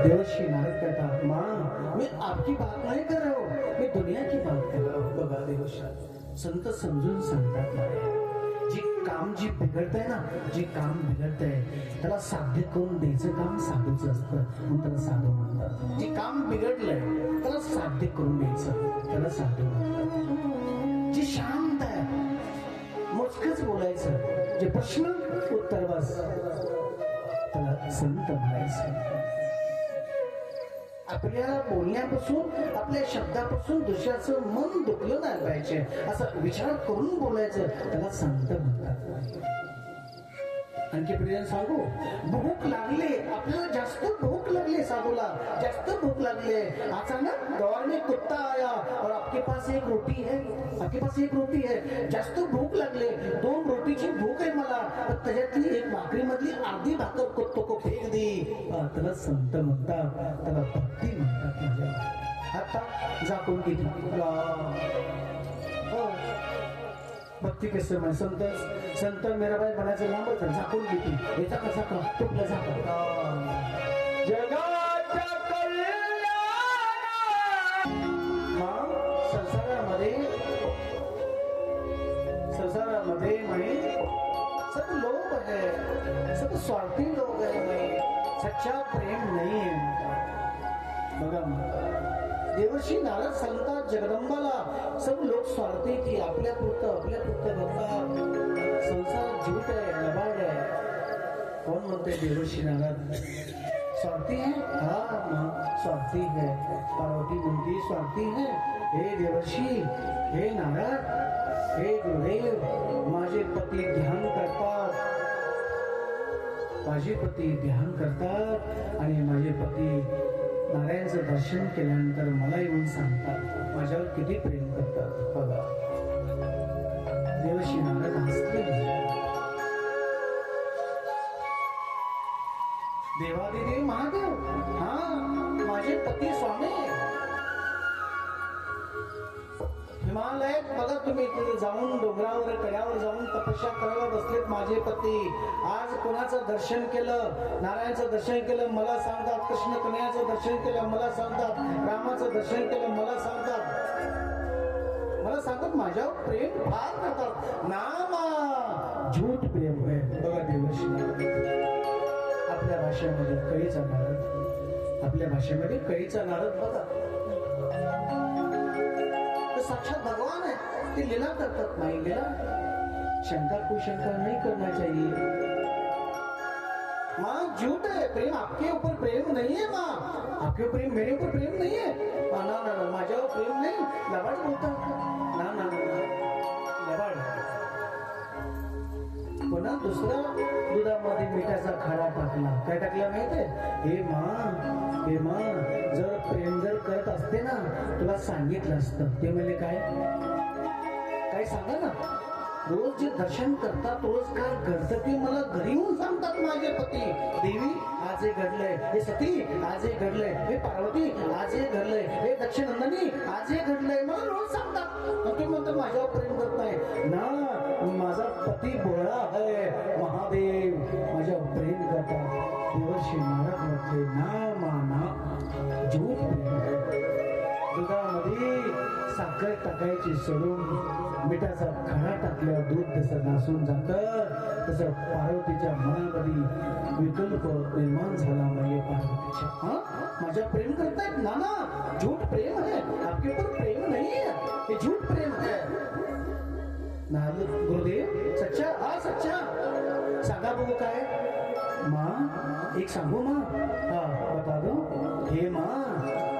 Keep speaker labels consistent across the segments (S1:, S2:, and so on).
S1: देवर्षि नारद कहता, माँ मैं आपकी बात नहीं कर रहा हूँ, मैं दुनिया की बात कर रहा हूँ. बघा देवर्षि संत समजून सांगतात नाही, जी बिघडतंय ना, जे काम बिघडतंय त्याला साध्य करून द्यायचं काम साधूच असतं, म्हणून त्याला साधू म्हणतात. जे काम बिघडलंय त्याला साध्य करून द्यायचं, त्याला साधू म्हणतात. जे शांत आहे मोजकच बोलायचं, जे प्रश्न उत्तर बस त्याला संत म्हणायचं. आपल्या बोलण्यापासून, आपल्या शब्दापासून दुसऱ्याचं मन दुखलं नाही पाहिजे, असं विचार करून बोलायचं, त्याला संत म्हणतात. आणखी प्रिय सांगू, भूक लागली आपल्याला, जास्त भूक लागली, साधूला जास्त भूक लागली. अचानक दौर में कुत्ता आया और आपके पास एक रोटी है, आपके पास एक रोटी है, जास्त भूक लागली, 2 रोटीची भूक आहे मला, त्याच्यातली एक भाकरी मधली अर्धी भाकर कुत्तो को फेक दी. त्याला संत म्हणतात, त्याला भक्ती म्हणतात. म्हणजे आता जाकून किती भक्ती कसं म्हणजे संत मेराबाई म्हणायचं लांबच झाकून किती याचा कसा तुपला झाकून जगाच्या संसारामध्ये माहिती सब लोग है, सब स्वार्थी लोग है, सच्चा प्रेम नहीं है. बघा देवर्षि नारद सांगतात जगदंबाला, सब लोग स्वार्थी की आपल्या पुरतं बघतात, संसार झूठ आहे, लबाड आहे. कोण म्हणते देवर्षि नारद स्वार्थी है? हाँ स्वार्थी है. पार्वती म्हणती स्वार्थी है. हे देवर्षि, हे नारद, हे गुरुदेव, माझे पती ध्यान करतात, माझे पती ध्यान करतात आणि माझे पती नारायणचं दर्शन केल्यानंतर मला येऊन सांगतात माझ्यावर किती प्रेम करतात. बघा देवर्षि नारद हसले. देवादिदेव महादेव, हा माझे पती स्वामी हिमालयात बघा तुम्ही, तिथे जाऊन डोंगरावर कड्यावर जाऊन तपस्या करायला बसलेत माझे पती. आज कोणाचं दर्शन केलं, नारायणचं दर्शन केलं मला सांगतात, कृष्ण कन्हैयाचं दर्शन केलं मला सांगतात, रामाचं दर्शन केलं मला सांगतात, माझ्यावर प्रेम फार करतात. नामा झूठ प्रेम आहे. बघा देवर्षि आपल्या भाषेमध्ये कळीचा नारद, आपल्या भाषेमध्ये कळीचा नारद बघा साक्षात भगवान है, ते लीला करतात. नाही लीला, शंका कुशंका नहीं करना चाहिए. माँ झूठ है, प्रेम आपके ऊपर प्रेम नहीं है. माँ आपके ऊपर प्रेम, मेरे ऊपर प्रेम नहीं है. ना ना ना माझ्यावर प्रेम नाही. लबाड बोलतात. ना ना लबाड. पुन्हा दुसरा दुधामध्ये मिठाचा खडा टाकला. काय टाकला माहितीये? हे माँ जर प्रेम जर करत असते ना तुला सांगितलं असतं. ते म्हणजे काय सांगा ना. रोज जे दर्शन करतात, रोज काय घडतं ते मला घरी येऊन सांगतात माझे पती. देवी आज हे घडलंय, हे सती आज हे घडलंय, हे पार्वती आज हे घडलंय, हे दक्षनंदनी आज हे घडलंय, मला रोज सांगतात. ते म्हणतात माझ्यावर प्रेम करत नाही ना, माझा पती भोळा आहे, महादेव माझ्यावर प्रेम करतात. देवर्षि नारद म्हटले ना माना झूठ प्रेम आहे. दुधामध्ये साखर टाकायची सोडून मिठाचा खडा टाकल्यावर दूध जसं नासून जातं तसं पार्वतीच्या मनामध्ये विकल्प निर्माण झाला. म्हणजे पार्वतीच्या माझ्या प्रेम करतायत नाना, झूठ प्रेम है, आपके ऊपर प्रेम नहीं है, ये झूठ प्रेम है. नारद गुरुदेव सच्चा सच्चा सांगा बघू काय. माँ एक सांगू माँ? बता दो. हे माँ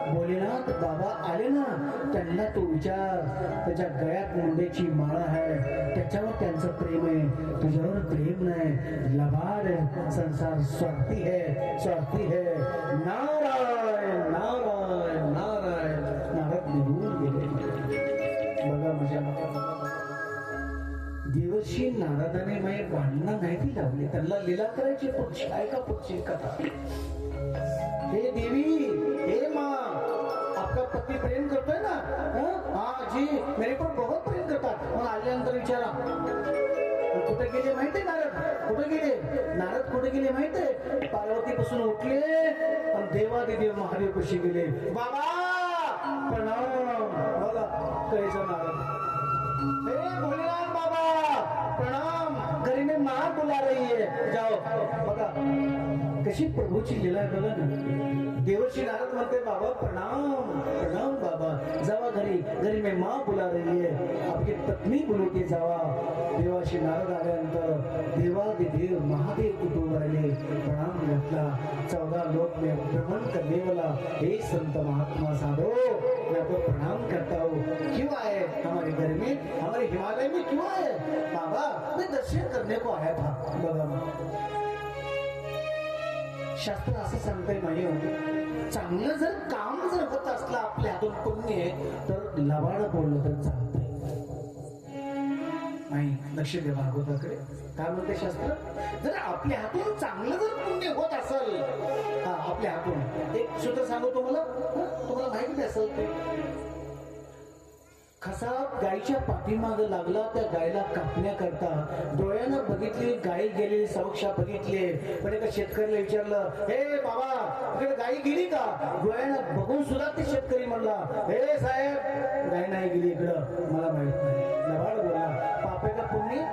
S1: भोलेनाथ बाबा आले ना, त्यांना तो विचार, त्याच्या गळ्यात मुंडेची माळ आहे, त्याच्यावर त्यांचं प्रेम आहे, तुझ्यावर प्रेम नाही. लबाड संसार स्वार्थी है. नारायण नारायण नारायण. नारद निघून गेले. बघा माझ्या देवर्षि नारदाने माझे भांडणं नाही लावले, त्यांना लीला करायची पुढची ऐका पुढची कथा. हे देवी, हे माँ, आपका पति प्रेम करता है ना? हाँ जी मेरे पर बहुत प्रेम करता. मग आल्यानंतर विचारा कुठे गेले माहिती नारद? कुठे गेले नारद? कुठे गेले माहितीये? पार्वती पासून उठले आणि देवादिदेव महादेव कशी गेले. बाबा प्रणाम. बघा कैसा नारद. हे भोलेनाथ बाबा प्रणाम. घरी में माँ बुला रही है, जाओ. बघा कशी प्रभूची लीला आहे बघा ना. देवर्षी नारद म्हणते बाबा प्रणाम प्रणाम बाबा, जावा घरी. घरी में माँ बुला रही है, आपकी पत्नी बोलवते जावा. देवाशी नारद आल्यानंतर देवादिदेव महादेव कुटुंब राहिले. प्रणाम घातला. 14 लोक में भ्रमण करने वाला हे संत महात्मा साधो, मैं आपको प्रणाम करता हूँ. क्यों आए हमारे घर में, हमारे हिमालय में क्यों आए? बाबा मैं दर्शन करने को आया था. बघा शास्त्र असं सांगतंय माहिती, चांगलं जर काम जर होत असलं आपल्या हातून पुण्य, तर लबाड बोललं तर चालतंय. नाही लक्ष द्या भागवताकडे. काय म्हणते शास्त्र? जर आपल्या हातून चांगलं जर पुण्य होत असेल, हा आपल्या हातून एक सूत्र सांगू तुम्हाला, तुम्हाला माहिती असेल ते. खसा गायीच्या पाठीमाग लागला, त्या गायला कापण्याकरता डोळ्यानं बघितली, गाय गेलेली समक्षा बघितले. पण एका शेतकऱ्याला विचारलं, हे बाबा इकडे गायी गेली का? डोळ्यानं बघून सुद्धा ते शेतकरी म्हणला, हे साहेब गाय नाही गेली इकडं, मला माहित नाही. लबाड बोलला. पाप आहे का पुण्य?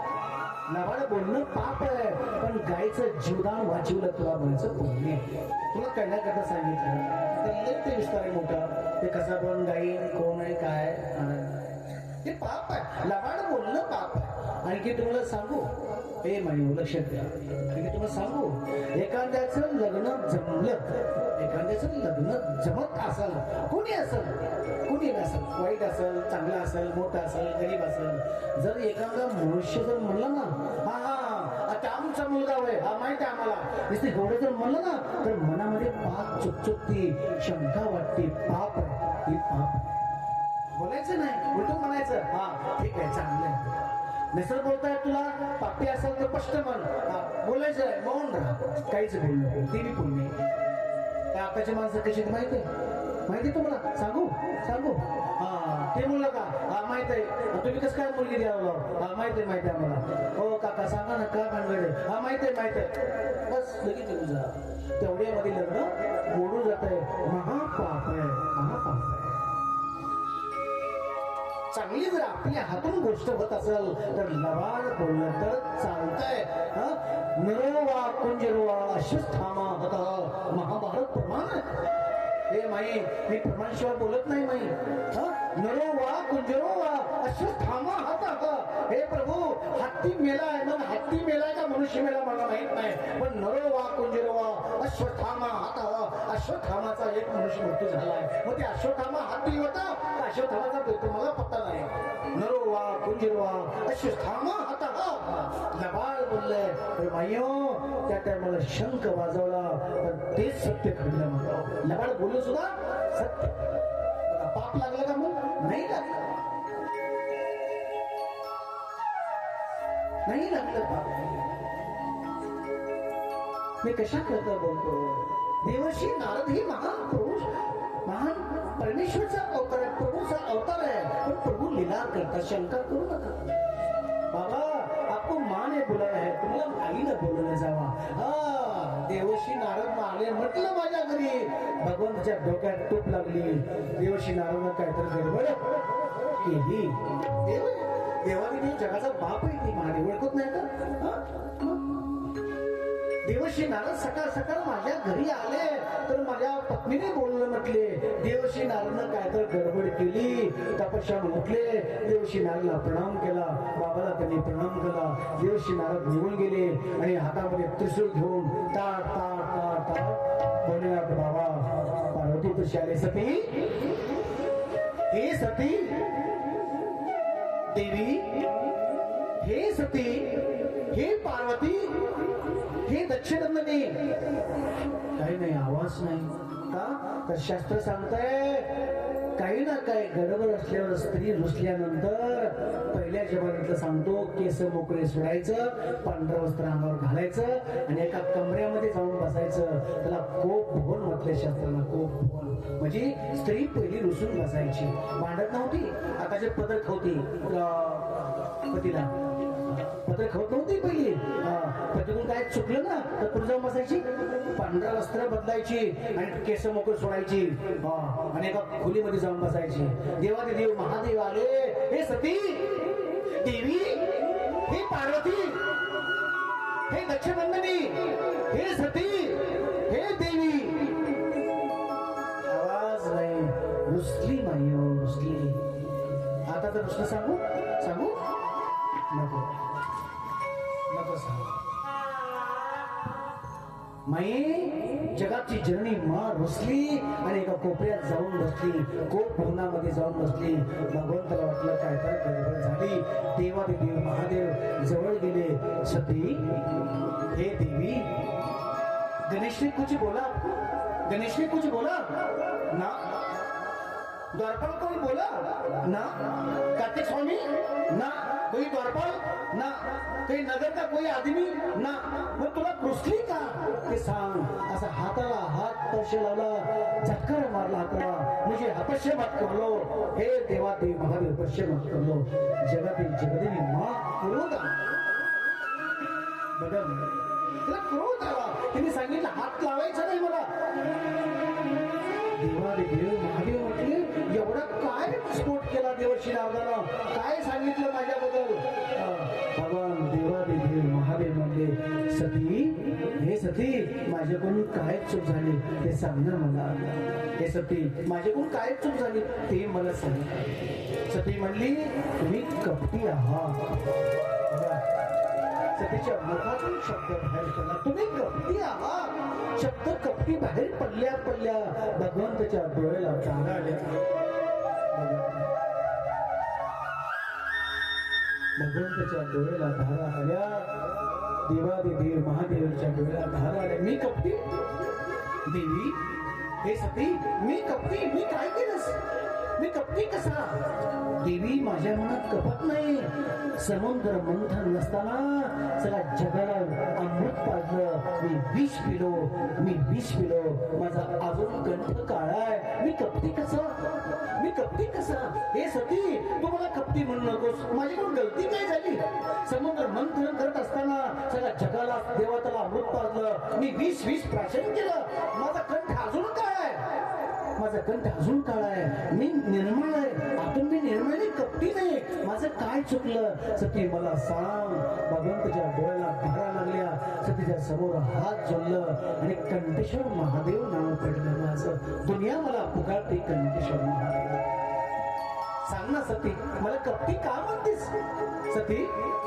S1: लबाड बोलणं पाप आहे, पण गायचं जीवदान वाचवलं तुला म्हणायचं पुण्य. तुला करण्याकरता सांगितलं ते विस्तार आहे मोठा. ते कसा पण गाई कोण आहे काय ते पाप आहे. लबाड बोलणं पाप आहे. आणखी तुम्हाला सांगू, हे माहिती लक्षात द्या. आणखी तुम्हाला सांगू, एखाद्याचं लग्न जमलं, एखाद्याचं लग्न जमत असेल, कोणी असेल, कुणी नसेल, वाईट असेल, चांगला असेल, मोठा असेल, गरीब असेल, जर एखादा मनुष्य जर म्हणला ना, हा हा आता आमचा मुलगा होय, हा माहिती आहे आम्हाला, नुसते एवढं जर म्हणलं ना, तर मनामध्ये पाप चुकचुकती, शंका वाटते. पाप आहे, ही पाप. बोलायचं नाही, उलटून म्हणायचं, हा ठीक आहे चांगलं आहे. नसर बोलताय तुला पापी असेल तर स्पष्ट म्हण, बोलायचं आहे, मौन राहा, काहीच बोलणं, ते मी पुण्य. आताची माणसं कशी माहिती आहे? माहिती तुम्हाला सांगू सांगू, हा ते मुलं का? हा माहित आहे. तुम्ही कसं काय मुलगी द्यावं? हा माहित आहे, माहिती आहे आम्हाला. हो काका सांगा ना, का भानगड आहे? हा माहित आहे, माहित आहे. बस लगेच तुझा तेवढ्यामध्ये लग्न मोडून जात आहे. महापाप आहे, महापाप आहे. चांगली जर आपल्या हातून गोष्ट होत असेल तर लबाड बोललं तर चालतंय. नरो वा कुंजरो वा अश्वत्थामा होता, महाभारत प्रमाण. हे माई मी प्रमाणशिवाय बोलत नाही माई. नरो वा कुंजरो वा अश्वत्थामा होता. हे प्रभू हत्ती मेलाय, मग हत्ती मेलाय का मनुष्य मेला मला माहित नाही, पण नरो वा कुंजरो वा अश्वत्थामा होता. अश्वत्थामाचा एक मनुष्य मृत्यू झालाय. मग ते अश्वत्थामा हत्ती होता का अश्वत्थामाचा मृत्यू मला पत्ता नाही. नरो वा कुंजरो वा अश्वत्थामा होता. लबाड बोलले तर मायो त्या टायमाला शंख वाजवला, पण तेच सत्य घडलं. म्हणतो लबाड बोलू सुद्धा सत्य. पाप लागलं का? मग नाही लागलं, नाही लागलं पाप. मी कशा करता बोलतो? देवर्षी नारद ही महान पुरुष, महान परमेश्वरचा अवतार आहे, प्रभूचा अवतार आहे, पण प्रभू लीला करता, शंका करू नका. बाबा आपको माँ ने बुलाया है, तुम्हाला आईनं बोलवलं जावा. हा देवर्षी नारद आले, म्हटलं माझ्या घरी. भगवंताच्या डोक्यात टूप लागली. देवर्षी नारद काहीतरी गडबड केली. देवाने जगाचा बाप आहे, ती महादेव ओळखत नाही का? देवर्षी नारद सकाळ सकाळ माझ्या घरी आले, तर माझ्या पत्नीने बोललं म्हटले. देवर्षी नारदनं काय तर गडबड केली. तपश्यान उठले, देवर्षी नारदला प्रणाम केला, बाबाला त्यांनी प्रणाम केला. देवर्षी नारद निघून गेले आणि हातामध्ये त्रिशूळ घेऊन ताट ताट ताट ताट बोलण्यात बाबा पार्वती तशी आले. सती हे सती देवी, हे सती, हे पार्वती, हे दक्षिणंदिनी. काही नाही, आवाज नाही का? तर शास्त्र सांगतंय काही ना काही गडबड असल्यावर स्त्री रुसल्यानंतर पहिल्या जमान्यातलं सांगतो, केस मोकळे सोडायचं, पांढरं वस्त्र अंगावर घालायचं आणि एका कमऱ्यामध्ये जाऊन बसायचं. त्याला कोप भवन म्हटले शास्त्राला. कोप भवन म्हणजे स्त्री पहिली रुसून बसायची, मांडत नव्हती. आताचे पदर होती पतीला पत्र खवत नव्हती पहिली. प्रतिकूल काय चुकलं ना तर पुढे जाऊन बसायची, पांढरा वस्त्र बदलायची आणि केस मोकळ सोडायची आणि एका खोलीमध्ये जाऊन बसायची. देवादी देव महादेव आले. हे सती देवी, हे पार्वती, हे दक्षनंदिनी, हे सती, हे देवी. आवाज नाही, रुसली माई, रुसली. आता तर रुसलं सांगू सांगू नको नको सांगू. माई जगाची जननी मा रुसली आणि एका कोपऱ्यात जाऊन बसली, कोप भवनामध्ये जाऊन बसली. भगवंताला वाटलं काय तर गडबड झाली. देवादी देव महादेव जवळ गेले. सती, हे देवी, गणेश ने कुछ बोला? गणेश ने कुछ बोला ना? द्वारपाल कोई बोला ना? कार्तिक स्वामी ना? कोई द्वारपाल ना? कोई नगर का कोई आदमी ना? मग तुला रुसली का ते सांग. असा हाताला हात स्पर्श लावला, झटकार मारला हाताला. म्हणजे अपश्यमात करलो. हे देवा देव महादेव पश्चिमात करलो. जगातील जगदेवी मा क्रोध आला. बघा तिला क्रोध आला. तिने सांगितलं हात लावायचा नाही मला. देवादी देव महादेव म्हटले, एवढा काय स्फोट केला देवर्षी नारदाला? काय सांगितलं माझ्याबद्दल? भगवान देवादी देव महादेव म्हणले, सती, हे सती, माझ्याकडून काय चूक झाली ते सांग ना मला. हे सती, माझ्याकडून काय चूक झाली ते मला सांग. सती म्हणली, तुम्ही कपटी आहात. सतीच्या मुखातून शब्द बाहेर पडला, तुम्ही कपटी आहात. शब्द कपटी बाहेर पडल्या पडल्या भगवंताच्या डोळ्याला धारा आल्या. भगवंताच्या डोळ्याला धारा आल्या. देवादी देव महादेवाच्या डोळ्याला धारा आल्या. मी कपटी देवी, हे सती, मी कपटी, मी काय केलंस? मी कपटी कसा? देवी, माझ्या मनात कपट नाही. समुद्र मंथन नसताना सगळ्या जगाला अमृत पाजलं. मी विष पिलो, मी विष पिलो. माझा अजून कंठ काळा आहे. मी कपटी कसा? मी कपटी कसा? हे सती, तू मला कपटी म्हणू नकोस. माझ्याकडून गलती काय झाली? समुद्र मंथन करत असताना सगळ्या जगाला देवताला अमृत पाजलं. मी विष विष प्राशन केलं. माझा कंठ अजून काळा आहे. माझा कंठ अजून काळा आहे. मी निर्मळ आहे. आतून मी निर्मळ, कपटी नाही. माझं काय चुकलं? सती मला सांग. भगवंताच्या डोळ्याला धारा लागल्या. सतीच्या समोर हात जोडलं आणि कंठेश्वर महादेव नाव पडलं माझं. दुनिया मला पुकारते कंठेश्वर महादेव. सांग ना सती, मला कपटी का म्हणतेस? सती,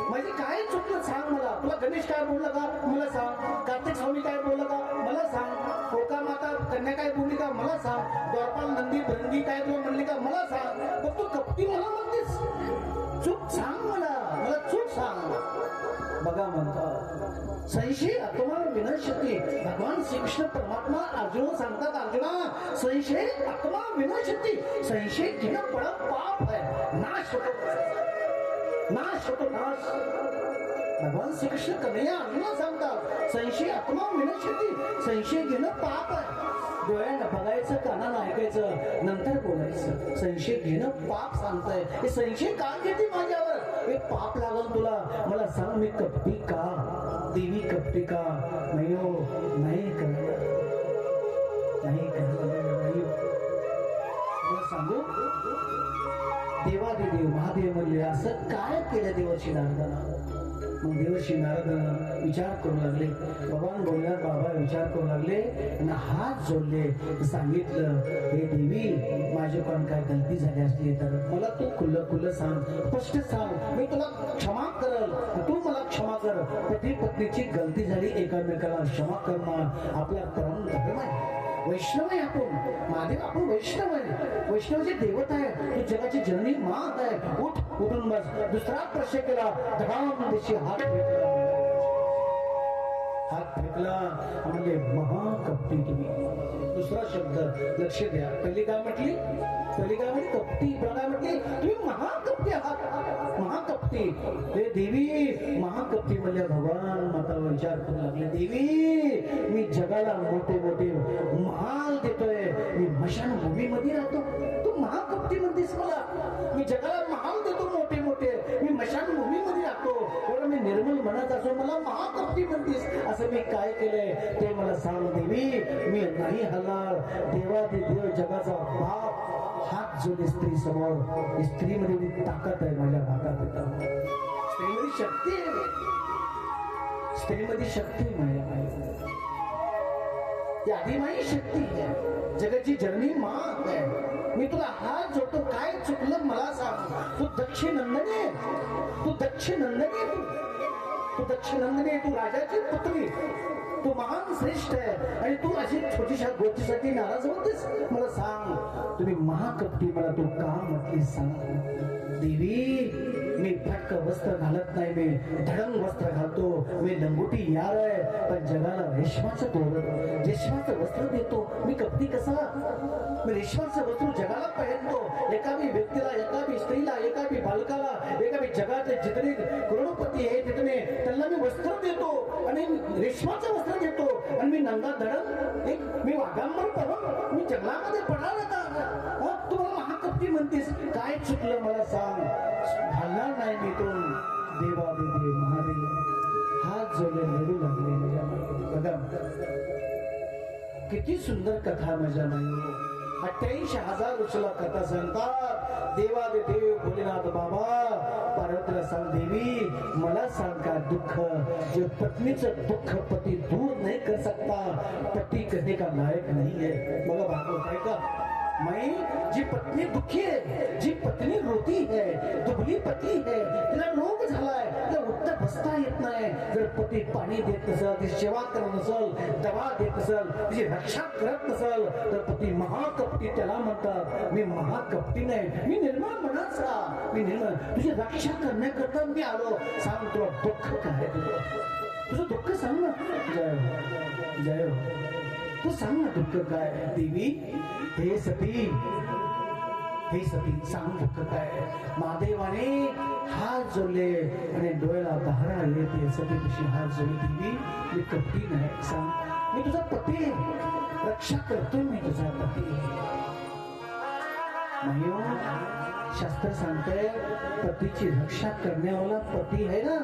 S1: माझी काय चुकलं सांग मला. तुला गणेश काय बोलला का मला सांग. कार्तिक स्वामी काय बोलला का मला सांग. कोका माता कन्या काय बोलली का मला सांग. द्वारपाल नंदी भृंगी काय तुला म्हणली का मला सांग. पण तू कपटी मला म्हणतेस. चूक सांग मला, मला चूक सांग. बघा म्हणता, संशय आत्मा विनश्यते. भगवान श्रीकृष्ण परमात्मा अर्जुन सांगतात, अर्जुना, संशय आत्मा विनश्यते. संशय घेणं बड़ा पाप है. नाश होतो, नाश होतो, नाश. भगवान श्रीकृष्ण कन्हैया अर्जुना सांगतात, संशय आत्मा विनश्यते. संशय घेणं पाप आहे. डोळ्यानं बघायचं, कानानं ऐकायचं, नंतर बोलायचं. संशय घेणं पाप सांगताय. हे संशय का घेते माझ्यावर? हे पाप लागल तुला. मला सांग, मी कपटी का? देवी कपटी का? नाही हो, नाही करणार, नाही करणार, नाही. मला सांगू, देवादी देव महादेव म्हणले, असं काय केलं देवर्षी नारदाला? मग देवर्षी नारद विचार करू लागले. भगवान बोलला, बाबा विचार करू लागले आणि हात जोडले. सांगितलं, हे देवी, माझ्याकडून काय गलती झाली असली तर मला तू खुल्लं खुल्लं सांग, स्पष्ट सांग. मी तुला क्षमा करल, तू मला क्षमा कर. पती पत्नीची गलती झाली, एकामेकाला क्षमा करणं आपला परम धर्म आहे. वैष्णव आहे आपण. महादेव, आपण वैष्णव आहे. वैष्णवची देवता आहे. तू जगाची जननी मात आहे. उठ, उठून बस. दुसरा प्रश्न केला, धडाम दिशी हात फेकला. हात फेकला म्हणजे महाकपटी तुम्ही. दुसरा शब्द लक्ष द्या. पहिली काय म्हटली? पहिली काय म्हटली? कपटी. काय म्हटली? तुम्ही महाकपटी आहात. महाकपटी. हे देवी, महाकपटी म्हणजे भगवान माता विचार करू लागले. देवी, मी जगाला मोठे मोठे महाल देतोय. मी मशानभूमीमध्ये राहतो. तू महाकपटी म्हणतेस मला? मी जगाला महाल देतो मोठे मोठे. मी मशानभूमीमध्ये राहतो. एवढं मी मला महाकपटी म्हणतीस? असं मी काय केलंय ते मला सांग देवी. मी नाही हलणार. देवादी देव जगाचा बाप हात जोडे स्त्री समोर. स्त्रीमध्ये ताकद आहे माझ्या माता पिता. स्त्रीमध्ये शक्ती आहे. स्त्रीमध्ये शक्ती आहे माझ्या आई. ती आदिमाई शक्ती आहे. जगाची जननी माँ आहे. मी तुला हात जोडतो. काय चुकलं मला सांग. तू दक्षिणंदनी आहे. तू दक्षिणंदनी आहे. तू दक्षिणंदनी आहे. तू राजाची पुत्री. तू महान श्रेष्ठ आहे आणि तू अशी छोटीशा गोष्टीसाठी नाराज होतेस. मला सांग तुम्ही महाकपटी मला तू का म्हटली सांग देवी. मी फटक वस्त्र घालत नाही. मी धडंग वस्त्र घालतो. मी लंगोटी यार आहे. पण जगाला रेशमाचं वस्त्र देतो. मी कपटी कसा? मी रेशमाचं वस्त्र जगाला पहिरतो. एकाबी व्यक्तीला, एकाबी स्त्रीला, एकाबी बालकाला, एकाबी जगाचे जितने करोडपती आहे तितने त्यांना मी वस्त्र देतो आणि रेशमाचं वस्त्र देतो. आणि मी नंगा धडंग मी वाघांवर पडून मी जंगलामध्ये पडणार का? तुम्हाला महाकपटी म्हणतेस? काय चुकलं मला सांग. घालणार नाही मी तो. देवादेव महादेव हात जोडले रडू लागले माझ्या माई. बघा किती सुंदर कथा माझ्या माई. 88,000 वर्षाला कथा सांगतात. देवादेव भोलेनाथ बाबा पार्वतीला सांग देवी मला सांग का दुःख जे पत्नीचं दुःख पती दूर नहीं कर सकता. पति करने का लायक नहीं है. बघा भागवत आहे का माई. जी पत्नी दुखी आहे, जी पत्नी रोती है, दुबली पती है, तिला रोग झालाय, तिला उठता बसता येत नाही. जर पती पाणी देत नसल, ती सेवा करत नसल, दवा देत नसल, तिची रक्षा करत नसल तर पती महाकपटी त्याला म्हणतात. मी महाकपटी नाही. मी निर्मळ मनाचा. मी निर्मळ तुझी रक्षा करण्याकरता मी आलो. सांग तुला दुःख काय तुझं दुःख सांग ना. जय जय तू सांग ना दुःख काय देवी. हे सती सांग दुःख काय. महादेवाने हात जोडले आणि डोळ्याला धारा येते. सती तुझी हात जोडली देवी मी कपटी नाही. सांग मी तुझा पती रक्षा करतोय. मी तुझा पती. शास्त्र सांगते पतीची रक्षा करण्यावाला पती आहे ना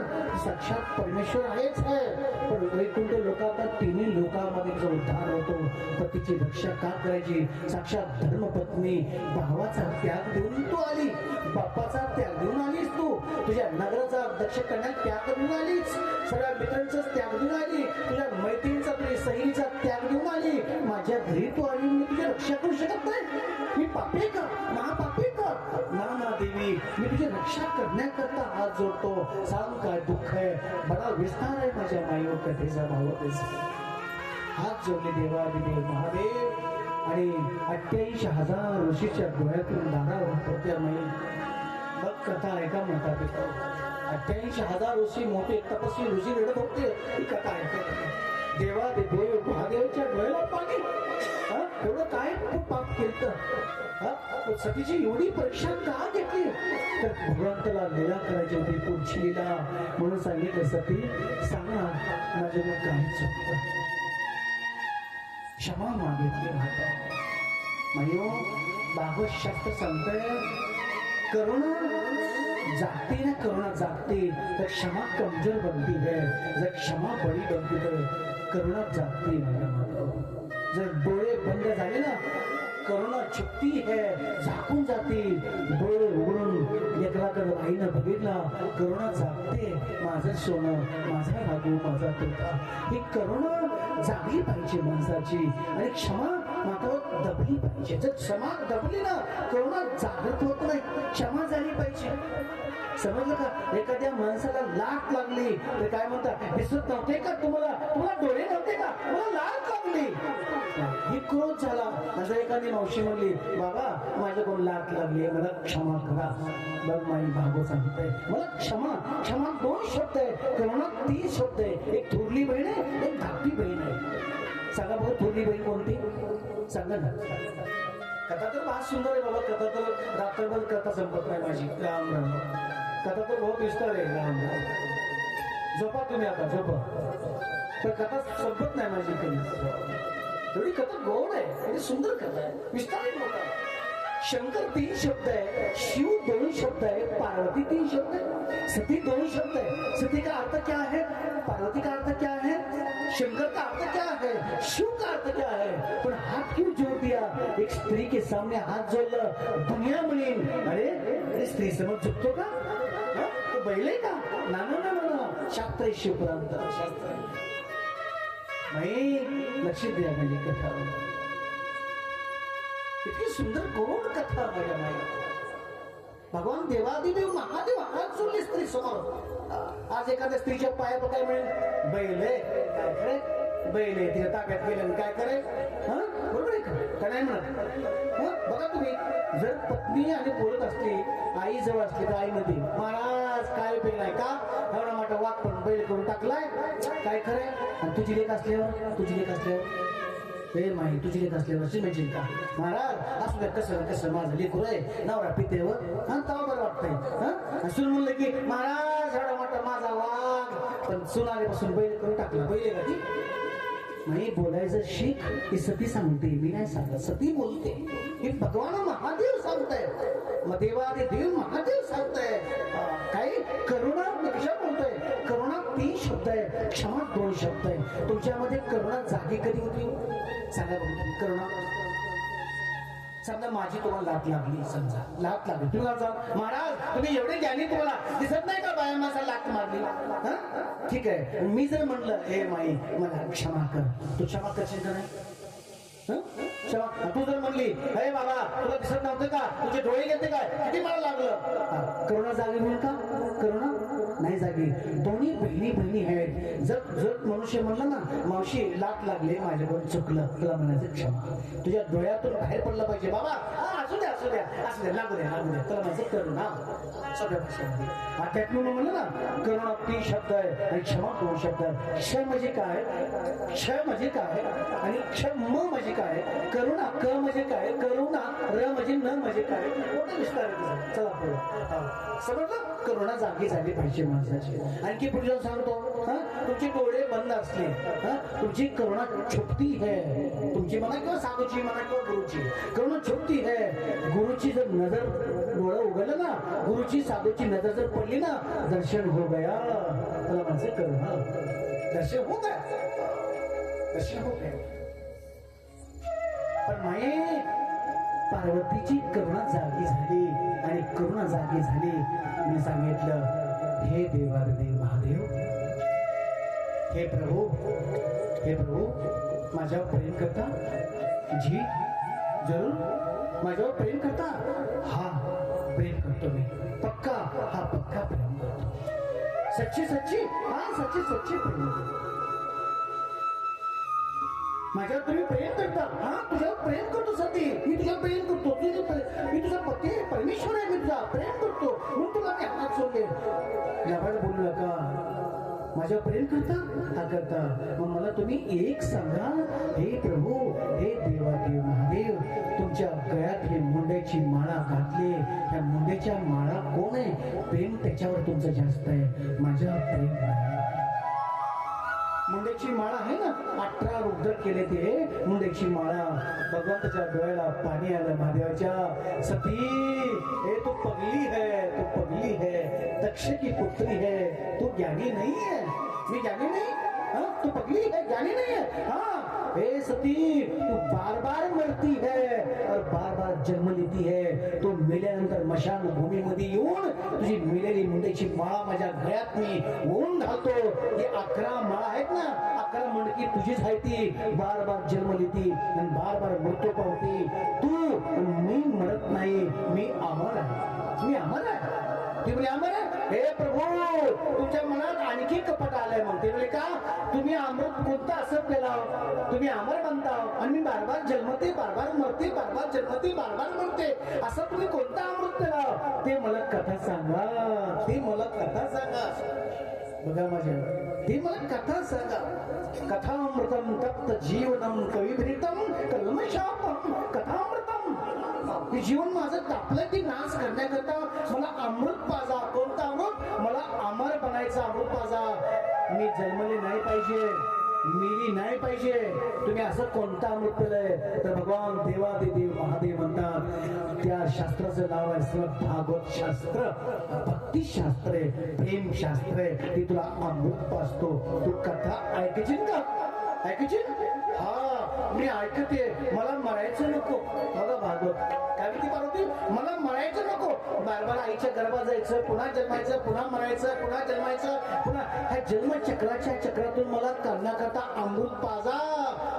S1: साक्षात परमेश्वर आहेच आहे. पण वैकुंठ लोकात तिन्ही लोकांमध्ये जो उद्धार होतो. पतीची रक्षा का करायची? साक्षात धर्मपत्नी भावाचा त्याग देऊन तू आली. बाप्पाचा त्याग देऊन आलीस. तू तुझ्या नगराचा दक्ष करण्यात त्याग देऊन आलीच. सगळ्या मित्रांचा त्याग देऊन आली. तुझ्या मैत्रिणीचा तुझ्या सहिनीचा त्याग देऊन आली. माझ्या घरी तू आली. मी तुझी रक्षा करू शकत नाही. मी पापी का? महापापी का? ना देवी मी तुझी रक्षा करण्याकरता हात जोडतो. सांग काय दुःख आहे. बडा विस्तार आहे माझ्या माईवर कथेचा भावतेच. हात जोडले देवादिदेव महादेव आणि 88,000 ऋषीच्या डोळ्यातून धारा होत्या माई. मग कथा ऐका म्हणता पिता. 88,000 ऋषी मोठे तपस्वी ऋषी रडत होते. ही कथा ऐकत देवादिदेव महादेवच्या डोळ्याला पाणी. एवढं काय पाप केलं? सतीची एवढी परीक्षा का घेतली? तर भगवंताला लीला करायची होती. पुढची लीला म्हणून सांगितलं सती सांगा माझ्याकडे काय चुकतं. क्षमा मागितली माता. मयो भागवत शास्त्र सांगतंय करुणा जागते ना. करुणा जागते तर क्षमा कमजोर बनती है. जर क्षमा बड़ी बनती तर करुणा जागते माझ्या माता. जर डोळे बंद झाले ना करुणा चुकती है झाकून जाते. डोळे उघडून एकलाकडे आईनं बघितला करुणा जागते. माझं सोनं माझा रागू माझा तोटा. ही करुणा जागली पाहिजे माणसाची आणि क्षमा मात्र दबली पाहिजे. जर क्षमा दबली ना करुणा जागृत होत नाही. क्षमा झाली पाहिजे. समजलं का? एखाद्या माणसाला लाट लागली तर काय म्हणतात दिसत नव्हते का तुम्हाला? तुम्हाला डोळे नव्हते का? मला लाट लागली. ही क्रोध झाला. माझा एखादी मावशी म्हणली बाबा माझ्याकडून लाट लागली मला क्षमा करा. बघ माई भागवत सांगते मला क्षमा. क्षमा 2 शब्द आहे. करुणा 3 शब्द आहे. एक थोरली बहीण आहे एक धाकटी बहीण आहे. सांगा बघ थोरली बहीण कोणती? सांगा ना. कथा तर फार सुंदर आहे बाबा. कथा तर रात्रभर कथा संपत नाही माझी. राम राम कथा तर बहुत विस्तार आहे. राम राम झोपा तुम्ही आता झोपा. पण कथा संपत नाही माझी कधी. एवढी कथा गोड आहे. एवढी सुंदर कथा आहे. विस्तार आहे मोठा. शंकर 3 शब्द आहे, शिव 2 शब्द आहे, पार्वती 3 शब्द है, सती 2 शब्द है। सती का अर्थ क्या है, पार्वती का अर्थ क्या है, शंकर का अर्थ क्या है, शिव का अर्थ क्या है। पण हात क्यों जोड़ दिया, एक स्त्री के सामने हात जोड़लं, दुनिया म्हणेन अरे स्त्री समोर झुकतो का, तो बैले का, ना ना ना ना, शास्त्र शिवपुरांत शास्त्र नाही। लक्ष द्या माझी कथा, इतकी सुंदर कोण कथा माझ्या माई। भगवान देवादिदेव महादेव हात जोडले स्त्री समोर। आज एखाद्या स्त्रीच्या पाया काय म्हणेल, बैले काय करे, बैले तिच्या ताब्यात गेल्याने काय करे, बरोबर आहे का नाही म्हणत। बघा तुम्ही जर पत्नी आणि बोलत असली, आई जवळ असली तर आई मध्ये महाराज काय पेलाय का, एवढा मोठा वाघ पण बैल करून टाकलाय, काय खरंय। आणि तुझी लेख असल्यावर, तुझी लेख असल्यावर हे माही, तुझी लेख असल्यावर म्हणजे का महाराज असू द्या, कसं कसं माझं लेकरू आहे, नवरा पितेवर तवा बरं वाटतंय। सुन म्हणलं की महाराज एवढा मोठा माझा वाघ, पण सुन आल्यापासून बैल करून टाकला, बैल का ती नाही। बोलायचं शिक, ही सती सांगते, मी नाही सांगत, सती बोलते, ही भगवान महादेव सांगताय, मग देवादिदेव महादेव सांगताय। काय करुणा कशा बोलतोय, करुणा 3 शब्द आहे, क्षमा 2 शब्द आहे। तुमच्यामध्ये करुणा जागी कधी होती सांगा बघू, करुणा समजा माझी तुम्हाला लाट लागली, समजा लाट लागली, तुम्ही महाराज तुम्ही एवढे ज्ञानी, तुम्हाला दिसत नाही का बाया माझा लाट मारली, ठीक आहे। मी जर म्हणलं हे माई मला क्षमा कर, तू क्षमा करशील का नाही, क्षमा। तू जर म्हणली हे बाबा तुला दिसत नव्हतं का, तुझे डोळे घेते काय, किती मला लागलं, करुणा जागी होईल का, करुणा नाही जागी। दोन्ही बहिणी बहिणी आहेत। जर जर मनुष्य म्हणलं ना मावशी लाट लागले, माझ्याकडून चुकलं, तुला म्हणायचं क्षमा, तुझ्या डोळ्यातून बाहेर पडलं पाहिजे बाबा, असू द्या असू द्या असू द्या, लागू द्या लागू द्या, तुला माझं करुणा सगळ्या भाषेमध्ये। त्यातून म्हणलं ना करुणा 3 शब्द आहे आणि क्षमा 2 शब्द आहे। क्ष म्हणजे काय, क्ष म्हणजे काय आणि क्षम म्हणजे काय, करुणा क म्हणजे काय, करुणा र म्हणजे न म्हणजे काय, मोठा विस्तार आहे। चला पुढे समजलं, करुणा जागी झाली पाहिजे माणसाची। आणखी पुढे सांगतो, तुमचे डोळे बंद असले, तुमची करुणा छुपती है, तुमची म्हणा किंवा साधूची म्हणा किंवा गुरुची करुणा छुपती है। गुरुची जर नजर डोळं उघडलं ना, गुरुची साधूची नजर जर पडली ना, दर्शन हो गया, त्याला माझे करुणा दर्शन हो गया, दर्शन हो गया। पण माये पार्वतीची करुणा जागी झाली आणि करुणा जागी झाली, मी सांगितलं हे देवादेव महादेव, हे प्रभू, हे प्रभू माझ्यावर प्रेम करता, जी जरूर माझ्यावर प्रेम करता, हा प्रेम करतो मी, पक्का हा पक्का प्रेम करतो, सच्ची सच्ची हा सच्ची सच्ची प्रेम करतो, माझ्यावर तुम्ही प्रेम करता, हा तुझ्यावर प्रेम करतो सती, मी तुझ्यावर प्रेम करतो, मी तुझा पती परमेश्वर आहे, मी तुझा प्रेम करतो म्हणून तुला मी हात सोडले। यावर बोलू नका, माझ्यावर प्रेम करता, हा करता, मग मला तुम्ही एक सांगा, हे प्रभू, हे देवादेव महादेव, तुमच्या गळ्यात हे मुंड्याची माळा घातली, ह्या मुंड्याच्या माळा कोण आहे, प्रेम त्याच्यावर तुमचं जास्त आहे, माझ्यावर प्रेम नाही। मुंड्याची माळा आहे ना, 18 रुद्र केले ते मुंड्याची माळा, भगवंताच्या डोळ्याला पाणी आलं महादेवाच्या, सती हे तो पगली है, तो पगली है, दक्ष की पुत्री है, तू ज्ञानी नहीं है, मी ज्ञानी नहीं, हाँ तू पगली है, ज्ञानी नहीं है, हाँ हे सती तू बार बार मरती है और बार बार जन्म लेती है, तू मेल्यानंतर मशान भूमीमध्ये येऊन तुझी मेलेली मुंड्याची माळा माझ्या गळ्यात मी ओढून घालतो, हे 11 माळा आहेत ना, 11 मणकी तुझीच आहे, ती बार बार जन्म लेती आणि बार बार मृत्यू पावती, तू मी मरत नाही, मी अमर आहे, मी अमर आहे, ती बोले अमर आहे, हे प्रभू तुमच्या मनात आणखी कपट आलंय, मग ते बोले का, तुम्ही अमृत कोणता असं केला, तुम्ही अमर बनता आणि मी बार बार जन्मते, बार बार मरते, बार बार जन्मते, बार बार मरते, असं तुम्ही कोणता अमृत केला, ते मला कथा सांगा, ते मला कथा सांगा, बघा माझ्या, ते मला कथा सांगा। कथामृतम तप्त जीवनम कविभृतम कल्मशापम कथामृतम, हे जीवन माझं तापलं की नाश करण्याकरता मला अमृत पाजा, कोणता अमृत, मला अमर बनायचा अमृत पाजा, मी जन्मले नाही पाहिजे, मिरी नाही पाहिजे. तुम्ही असं कोणता अमृत पिलंय तर भगवान देवादिदेव महादेव म्हणतात त्या शास्त्राचं नाव आहे भागवत शास्त्र. भक्ती शास्त्र आहे, प्रेम शास्त्र आहे. ती तुला अमृत पाजतो. तू कथा ऐकायची का? ऐकायची? हा मी ऐकते. मला मरायचं नको. बघा भागवत काय म्हणते पार्वती, मला मरायचं नको. बारबार आईच्या गर्भात जायचं, पुन्हा जन्मायचं, पुन्हा मरायचं, पुन्हा जन्मायचं, पुन्हा ह्या जन्मचक्राच्या चक्रातून मला करण्याकरता अमृत पाजा.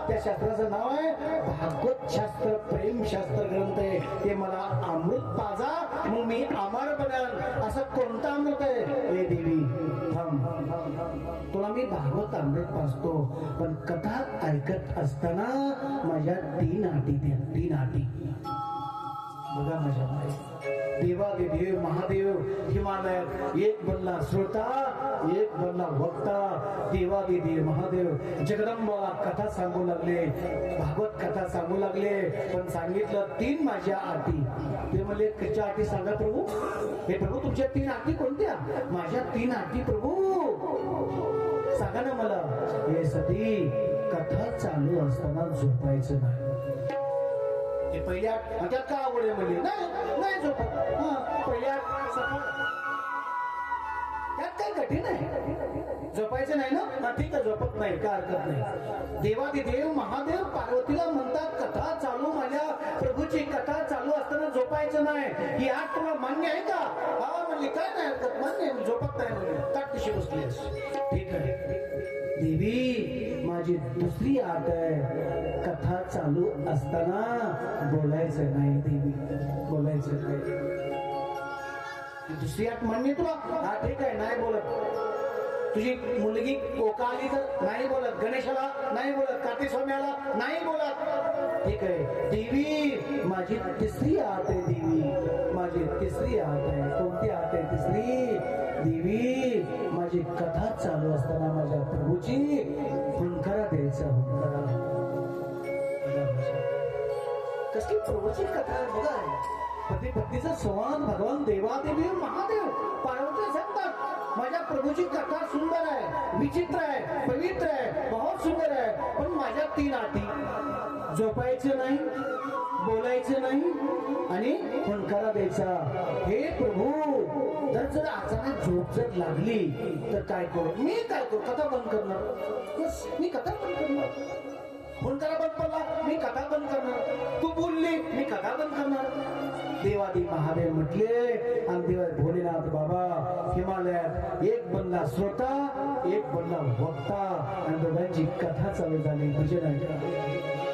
S1: त्या शास्त्राचं नाव आहे भागवत शास्त्र, प्रेम शास्त्र ग्रंथ आहे. ते मला अमृत पाजा, मग मी अमर बनल. असं कोणतं अमृत आहे? हे देवी थांब, तुला मी भागवत अमृत पाजतो. पण कथा ऐकत असताना माझ्या 3 अटी द्या. 3 अटी बघा माझ्या देवादिदेव महादेव हिमालयात एक बनला श्रोता, एक बनला वक्ता. देवादिदेव महादेव जगदंबाला कथा सांगू लागले, भागवत कथा सांगू लागले. पण सांगितलं 3 माझ्या अटी. ते म्हणले कशा अटी सांगा प्रभू? हे प्रभू तुमच्या 3 अटी कोणत्या? माझ्या 3 अटी प्रभू सांगा ना मला. हे सती कथा चालू असताना झोपायचं नाही. हे पहिल्या त्यात का आवड आहे म्हणजे नाही झोपत. पहिल्या त्यात काय कठीण आहे? झोपायचं नाही ना? ठीक आहे, झोपत नाही का हरकत नाही. देवादिदेव महादेव पार्वतीला म्हणतात कथा चालू, माझ्या प्रभूची कथा चालू असताना झोपायचं नाही. ही आठ तुला मान्य आहे का? हा म्हणली काय नाही हरकत, मान्य आहे, झोपत नाही म्हणजे. ताट कशी बसलीस? ठीक आहे देवी, माझी दुसरी आट आहे कथा चालू असताना बोलायचं नाही. देवी बोलायचं नाही. दुसरी आट मान्य तुला? हा ठीक आहे, नाही बोलत. तुझी मुलगी कोकाली तर नाही बोलत, गणेशाला नाही बोलत, कार्तिक स्वाम्याला नाही बोलत. ठीक आहे देवी, माझी तिसरी आट आहे. देवी माझी तिसरी आट आहे. कोणती आट आहे तिसरी? देवी माझी कथा चालू असताना माझ्या प्रभूची हुंकारा द्यायचा. हुंकारा कसली प्रभूची कथा आहे बघा. पती पत्नीचा संवाद. भगवान देवादेवी महादेव पार्वती सांगतात माझ्या प्रभूची कथा सुंदर आहे, विचित्र आहे, पवित्र आहे, बहुत सुंदर आहे. पण माझ्या 3 अटी: झोपायचं नाही, बोलायचं नाही आणि हुंकारा द्यायचा. हे प्रभू, जर अचानक झोप जर लागली तर काय करू? मी काय करू? कथा बंद करणार. बस मी कथा बंद करणार. हुंकारा बंद पडला, मी कथा बंद करणार. तू बोलली, मी कथा बंद करणार. देवादी महादेव म्हटले आणि देवा भोलेनाथ बाबा हिमालयात एक बनला श्रोता, एक बनला वक्ता आणि दोघांची कथा चालू झाली. भजन ऐका.